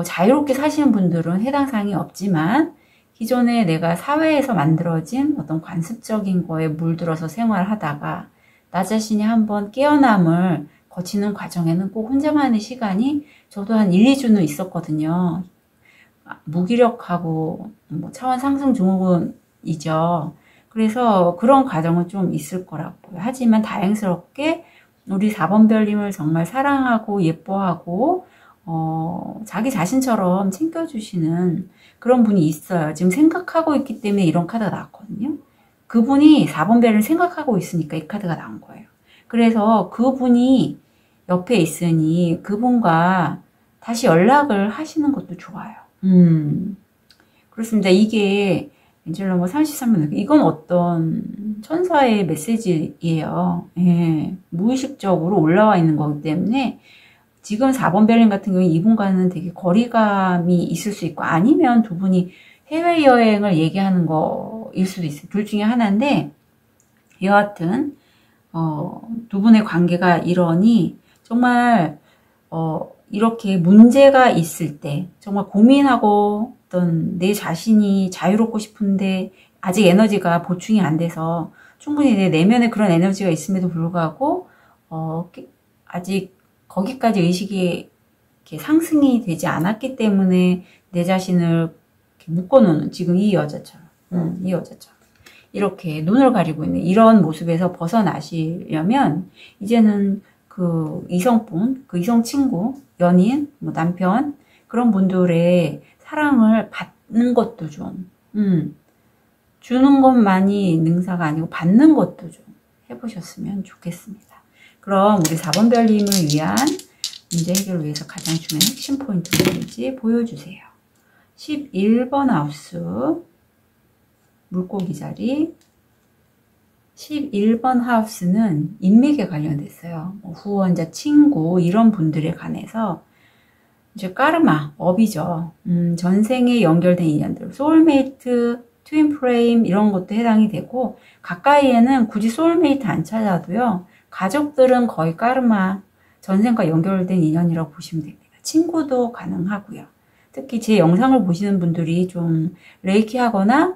A: 자유롭게 사시는 분들은 해당 사항이 없지만, 기존에 내가 사회에서 만들어진 어떤 관습적인 거에 물들어서 생활하다가 나 자신이 한번 깨어남을 거치는 과정에는 꼭 혼자만의 시간이 저도 한 1, 2주는 있었거든요. 무기력하고 차원 상승 증후군이죠. 그래서 그런 과정은 좀 있을 거라고요. 하지만 다행스럽게 우리 4번 별님을 정말 사랑하고 예뻐하고 자기 자신처럼 챙겨주시는 그런 분이 있어요. 지금 생각하고 있기 때문에 이런 카드가 나왔거든요. 그분이 4번 별을 생각하고 있으니까 이 카드가 나온 거예요. 그래서 그분이 옆에 있으니 그분과 다시 연락을 하시는 것도 좋아요. 그렇습니다. 이게 엔젤 33번, 이건 어떤 천사의 메시지예요. 예, 무의식적으로 올라와 있는 거기 때문에 지금 4번 별님 같은 경우는 이분과는 되게 거리감이 있을 수 있고, 아니면 두 분이 해외여행을 얘기하는 거일 수도 있어요. 둘 중에 하나인데, 여하튼 두 분의 관계가 이러니 정말 이렇게 문제가 있을 때 정말 고민하고 어떤 내 자신이 자유롭고 싶은데 아직 에너지가 보충이 안 돼서 충분히 내 내면에 그런 에너지가 있음에도 불구하고 아직 거기까지 의식이 이렇게 상승이 되지 않았기 때문에 내 자신을 이렇게 묶어놓는, 지금 이 여자처럼 이렇게 눈을 가리고 있는 이런 모습에서 벗어나시려면 이제는 그 이성분, 그 이성 친구, 연인, 남편, 그런 분들의 사랑을 받는 것도 좀, 주는 것만이 능사가 아니고 받는 것도 좀 해보셨으면 좋겠습니다. 그럼 우리 4번 별님을 위한 문제 해결을 위해서 가장 중요한 핵심 포인트는 뭔지 보여주세요. 11번 하우스, 물고기 자리. 11번 하우스는 인맥에 관련됐어요. 후원자, 친구, 이런 분들에 관해서 이제 까르마, 업이죠. 전생에 연결된 인연들, 소울메이트, 트윈프레임 이런 것도 해당이 되고, 가까이에는 굳이 소울메이트 안 찾아도요, 가족들은 거의 까르마, 전생과 연결된 인연이라고 보시면 됩니다. 친구도 가능하고요. 특히 제 영상을 보시는 분들이 좀 레이키 하거나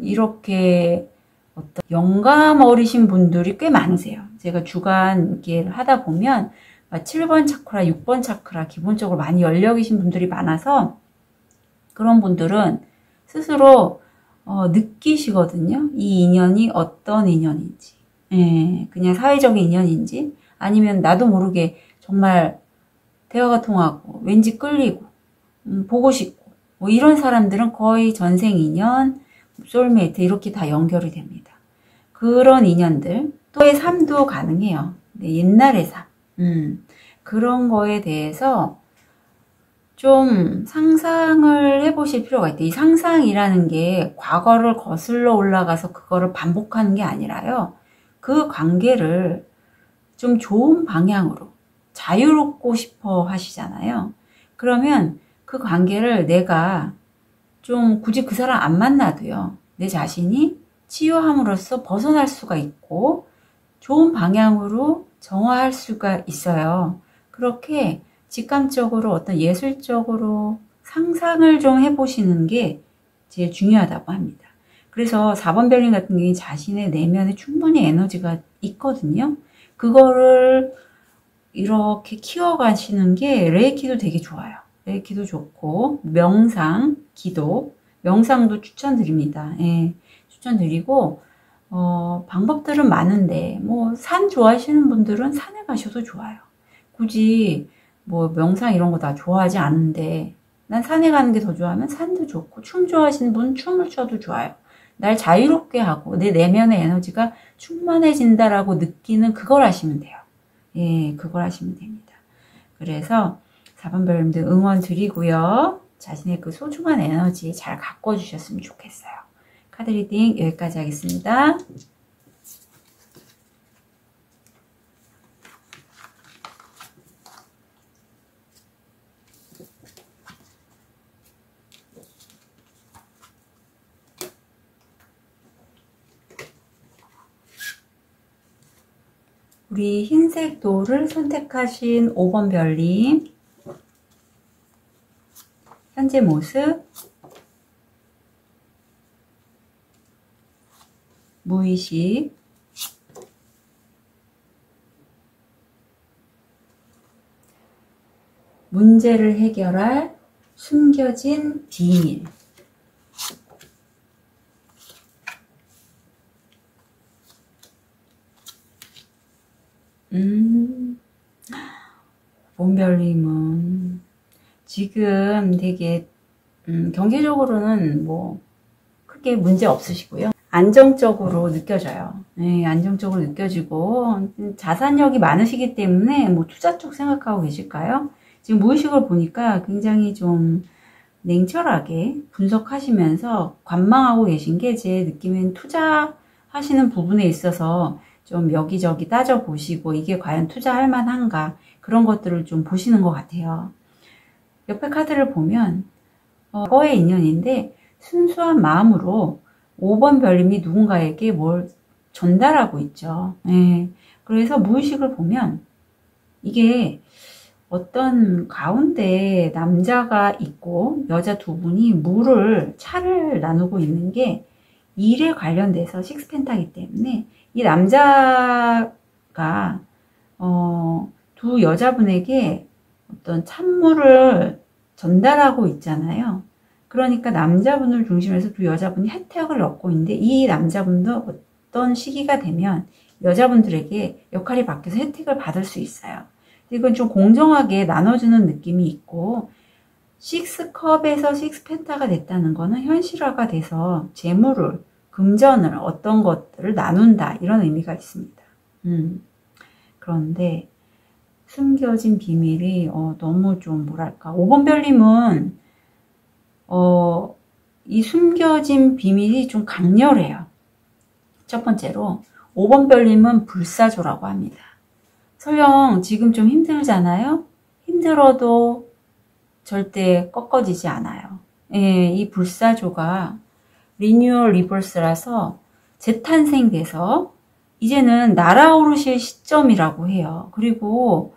A: 이렇게 어떤 영감 어리신 분들이 꽤 많으세요. 제가 주간 이렇게 하다 보면 7번 차크라, 6번 차크라 기본적으로 많이 열려 계신 분들이 많아서 그런 분들은 스스로 느끼시거든요. 이 인연이 어떤 인연인지. 예, 그냥 사회적인 인연인지 아니면 나도 모르게 정말 대화가 통하고 왠지 끌리고 보고 싶고 뭐 이런 사람들은 거의 전생 인연, 소울메이트 이렇게 다 연결이 됩니다. 그런 인연들 또의 삶도 가능해요. 네, 옛날의 삶. 그런 거에 대해서 좀 상상을 해보실 필요가 있대요. 이 상상이라는 게 과거를 거슬러 올라가서 그거를 반복하는 게 아니라요. 그 관계를 좀 좋은 방향으로 자유롭고 싶어 하시잖아요. 그러면 그 관계를 내가 좀 굳이 그 사람 안 만나도요. 내 자신이 치유함으로써 벗어날 수가 있고 좋은 방향으로 정화할 수가 있어요. 그렇게 직감적으로 어떤 예술적으로 상상을 좀 해보시는 게 제일 중요하다고 합니다. 그래서 4번 별님 같은 경우에 자신의 내면에 충분히 에너지가 있거든요. 그거를 이렇게 키워가시는 게 레이키도 되게 좋아요. 레이키도 좋고 명상, 기도, 명상도 추천드립니다. 예, 추천드리고 방법들은 많은데 뭐 산 좋아하시는 분들은 산에 가셔도 좋아요. 굳이 뭐 명상 이런 거 다 좋아하지 않는데 난 산에 가는 게 더 좋아하면 산도 좋고 춤 좋아하시는 분은 춤을 춰도 좋아요. 날 자유롭게 하고 내 내면의 에너지가 충만해진다라고 느끼는 그걸 하시면 돼요. 예, 그걸 하시면 됩니다. 그래서 4번 별님들 응원 드리고요. 자신의 그 소중한 에너지 잘 가꿔주셨으면 좋겠어요. 카드 리딩 여기까지 하겠습니다. 우리 흰색 돌을 선택하신 5번 별님 현재 모습 무의식 문제를 해결할 숨겨진 비밀 5번 별님은 지금 되게 경제적으로는 뭐 크게 문제 없으시고요. 안정적으로 느껴져요. 네, 안정적으로 느껴지고 자산력이 많으시기 때문에 뭐 투자 쪽 생각하고 계실까요? 지금 무의식을 보니까 굉장히 좀 냉철하게 분석하시면서 관망하고 계신 게 제 느낌엔 투자하시는 부분에 있어서 좀 여기저기 따져보시고 이게 과연 투자할 만한가 그런 것들을 좀 보시는 것 같아요. 옆에 카드를 보면 과거의 인연인데 순수한 마음으로 5번 별님이 누군가에게 뭘 전달하고 있죠. 네. 그래서 무의식을 보면 이게 어떤 가운데 남자가 있고 여자 두 분이 차를 나누고 있는 게 일에 관련돼서 식스펜타기 때문에 이 남자가 두 여자분에게 어떤 찬물을 전달하고 있잖아요. 그러니까 남자분을 중심으로 해서 두 여자분이 혜택을 얻고 있는데 이 남자분도 어떤 시기가 되면 여자분들에게 역할이 바뀌어서 혜택을 받을 수 있어요. 이건 좀 공정하게 나눠주는 느낌이 있고 6컵에서 6펜타가 됐다는 거는 현실화가 돼서 재물을, 금전을 어떤 것들을 나눈다 이런 의미가 있습니다. 그런데 숨겨진 비밀이 너무 좀 뭐랄까 5번 별님은 이 숨겨진 비밀이 좀 강렬해요. 첫 번째로 5번 별님은 불사조라고 합니다. 설령 지금 좀 힘들잖아요. 힘들어도 절대 꺾어지지 않아요. 예, 이 불사조가 리뉴얼 리버스라서 재탄생돼서 이제는 날아오르실 시점이라고 해요. 그리고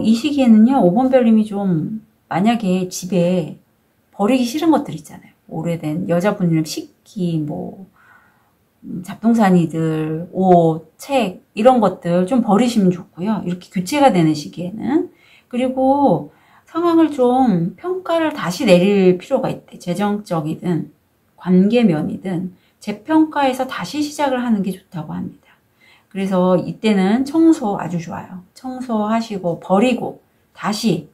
A: 이 시기에는요 5번 별님이 좀 만약에 집에 버리기 싫은 것들 있잖아요. 오래된 여자분이면 식기, 뭐 잡동사니들, 옷, 책 이런 것들 좀 버리시면 좋고요. 이렇게 교체가 되는 시기에는. 그리고 상황을 좀 평가를 다시 내릴 필요가 있대. 재정적이든 관계면이든 재평가해서 다시 시작을 하는 게 좋다고 합니다. 그래서 이때는 청소 아주 좋아요. 청소하시고 버리고 다시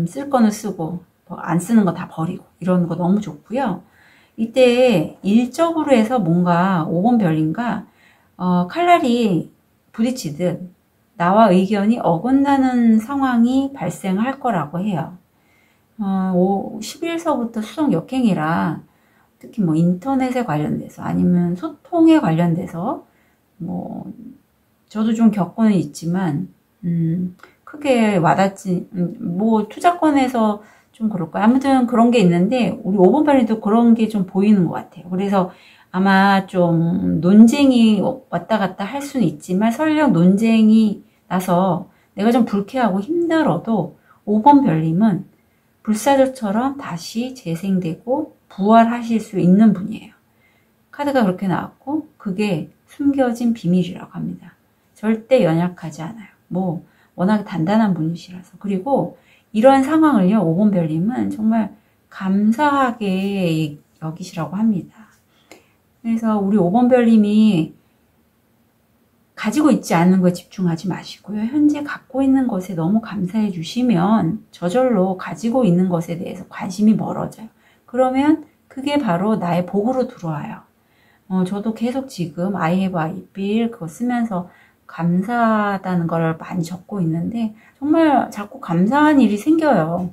A: 쓸 거는 쓰고 안 쓰는 거 다 버리고 이런 거 너무 좋고요. 이때 일적으로 해서 뭔가 5번 별인가 칼날이 부딪히듯 나와 의견이 어긋나는 상황이 발생할 거라고 해요. 11서부터 수성 역행이라 특히 뭐 인터넷에 관련돼서 아니면 소통에 관련돼서 뭐 저도 좀 겪고는 있지만 크게 와닿지 뭐 투자권에서 좀 그럴까요? 아무튼 그런 게 있는데 우리 5번 별이도 그런 게 좀 보이는 것 같아요. 그래서 아마 좀 논쟁이 왔다 갔다 할 수는 있지만 설령 논쟁이 나서 내가 좀 불쾌하고 힘들어도 5번 별님은 불사조처럼 다시 재생되고 부활하실 수 있는 분이에요. 카드가 그렇게 나왔고 그게 숨겨진 비밀이라고 합니다. 절대 연약하지 않아요. 뭐 워낙에 단단한 분이시라서. 그리고 이런 상황을요 5번 별님은 정말 감사하게 여기시라고 합니다. 그래서 우리 5번 별님이 가지고 있지 않은 거에 집중하지 마시고요. 현재 갖고 있는 것에 너무 감사해 주시면 저절로 가지고 있는 것에 대해서 관심이 멀어져요. 그러면 그게 바로 나의 복으로 들어와요. 저도 계속 지금 I have I feel 그거 쓰면서 감사하다는 걸 많이 적고 있는데 정말 자꾸 감사한 일이 생겨요.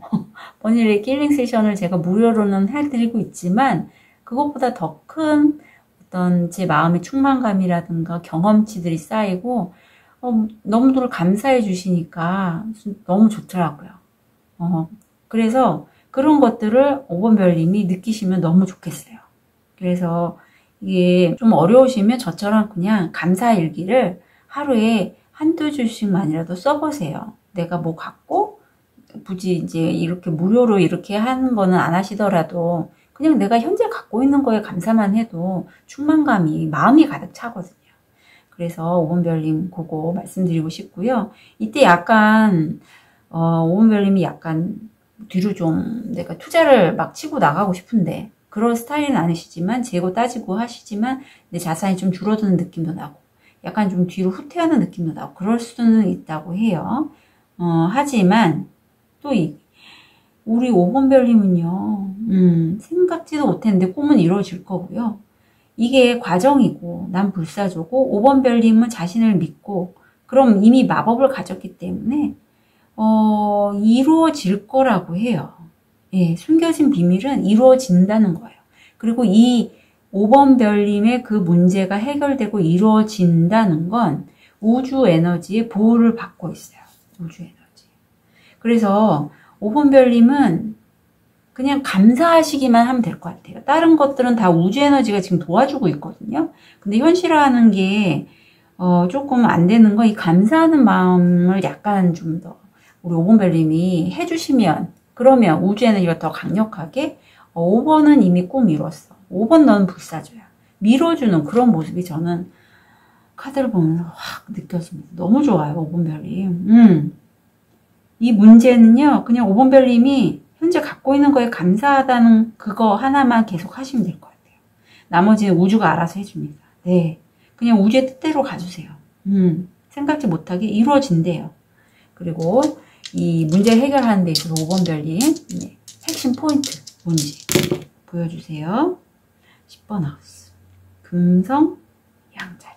A: 버닐의 킬링 세션을 제가 무료로는 해드리고 있지만 그것보다 더 큰 어떤 제 마음의 충만감이라든가 경험치들이 쌓이고 너무들 감사해 주시니까 너무 좋더라고요. 그래서 그런 것들을 5번 별님이 느끼시면 너무 좋겠어요. 그래서 이게 좀 어려우시면 저처럼 그냥 감사 일기를 하루에 한두 줄씩만이라도 써보세요. 내가 뭐 갖고 굳이 이제 이렇게 무료로 이렇게 하는 거는 안 하시더라도 그냥 내가 현재 갖고 있는 거에 감사만 해도 충만감이 마음이 가득 차거든요. 그래서 5번 별님 그거 말씀드리고 싶고요. 이때 약간 5번 별님이 약간 뒤로 좀 내가 투자를 막 치고 나가고 싶은데 그런 스타일은 아니시지만 재고 따지고 하시지만 내 자산이 좀 줄어드는 느낌도 나고 약간 좀 뒤로 후퇴하는 느낌도 나고 그럴 수는 있다고 해요. 하지만 또 우리 5번 별님은요 생각지도 못했는데 꿈은 이루어질 거고요. 이게 과정이고 난 불사조고 5번 별님은 자신을 믿고 그럼 이미 마법을 가졌기 때문에 이루어질 거라고 해요. 예, 숨겨진 비밀은 이루어진다는 거예요. 그리고 이 5번 별님의 그 문제가 해결되고 이루어진다는 건 우주 에너지의 보호를 받고 있어요. 우주 에너지. 그래서 5번 별님은 그냥 감사하시기만 하면 될 것 같아요. 다른 것들은 다 우주 에너지가 지금 도와주고 있거든요. 근데 현실화하는 게 조금 안 되는 건 이 감사하는 마음을 약간 좀 더 우리 5번 별님이 해주시면 그러면 우주 에너지가 더 강력하게 5번은 이미 꿈 이뤘어. 5번 너는 불사조야. 밀어주는 그런 모습이 저는 카드를 보면서 확 느껴집니다. 너무 좋아요. 5번 별님. 이 문제는요. 그냥 5번 별님이 현재 갖고 있는 거에 감사하다는 그거 하나만 계속 하시면 될 것 같아요. 나머지는 우주가 알아서 해줍니다. 네, 그냥 우주의 뜻대로 가주세요. 생각지 못하게 이루어진대요. 그리고 이 문제를 해결하는 데 있어서 5번 별님 핵심 포인트 뭔지 보여주세요. 10번 하우스 금성 양자리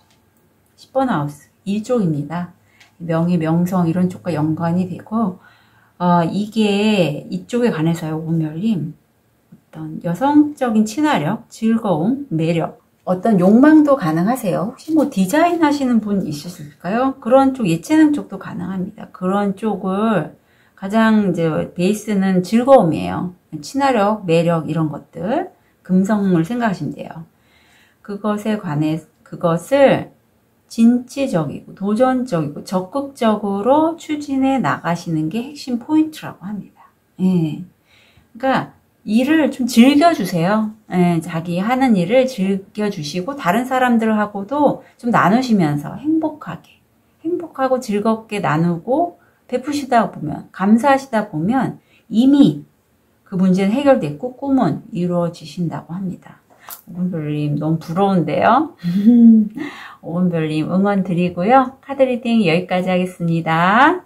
A: 10번 하우스 일쪽입니다. 명예 명성 이런 쪽과 연관이 되고 이게 이쪽에 관해서요. 5번 별님 어떤 여성적인 친화력, 즐거움, 매력 어떤 욕망도 가능하세요. 혹시 뭐 디자인 하시는 분 있으실까요? 그런 쪽 예체능 쪽도 가능합니다. 그런 쪽을 가장 이제 베이스는 즐거움이에요. 친화력, 매력 이런 것들 금성을 생각하시면 돼요. 그것에 관해 그것을 진취적이고 도전적이고 적극적으로 추진해 나가시는 게 핵심 포인트라고 합니다. 예. 그러니까 일을 좀 즐겨주세요. 예, 자기 하는 일을 즐겨주시고 다른 사람들하고도 좀 나누시면서 행복하고 즐겁게 나누고 베푸시다 보면, 감사하시다 보면 이미 그 문제는 해결됐고 꿈은 이루어지신다고 합니다. 오은별님 너무 부러운데요. 오은별님 응원 드리고요. 카드 리딩 여기까지 하겠습니다.